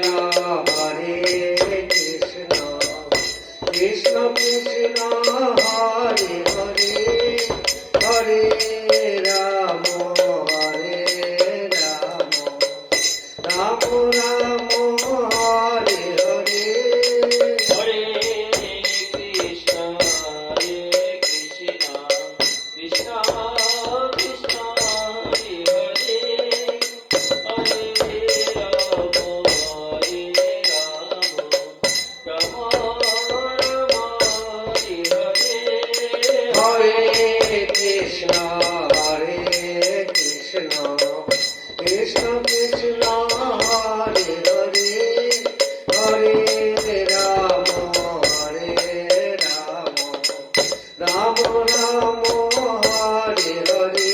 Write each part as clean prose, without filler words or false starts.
Hare Krishna Krishna Krishna Hare Hare Hare Ram Hare Ram Ram Ram Hare Hare Hare Krishna Krishna Krishna Hare Hare Hare Ram Ram Hare Hare Hare Krishna Krishna Krishna Hare Hare Hare Ram Ram Ram Hare Hare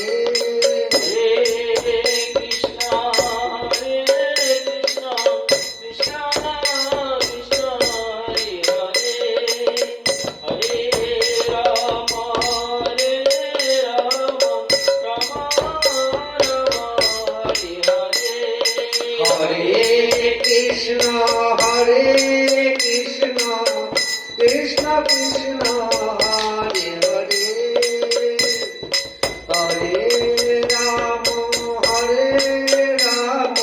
Hare Krishna Krishna Krishna Hare Hare Hare Ram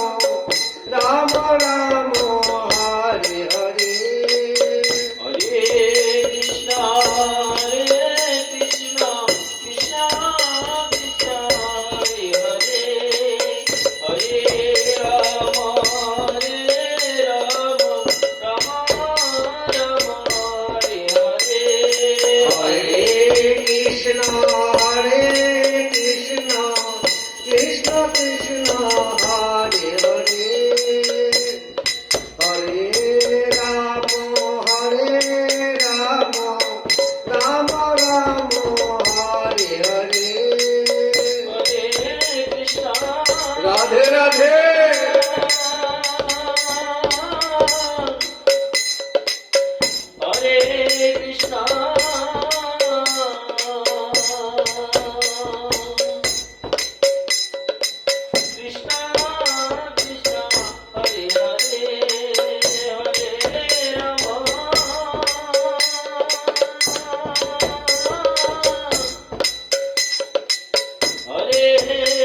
Ram Ram Hare Hare Hare Krishna Krishna Krishna Krishna Hare Hare Hare Ram Ram Ram Hare Hare Hare Krishna Krishna Krishna Hare Hare Hare Ram Ram Ram Hare Hare Hare Krishna Radhe Radhe Hare Krishna Krishna Krishna Hare Hare Hare Ram Hare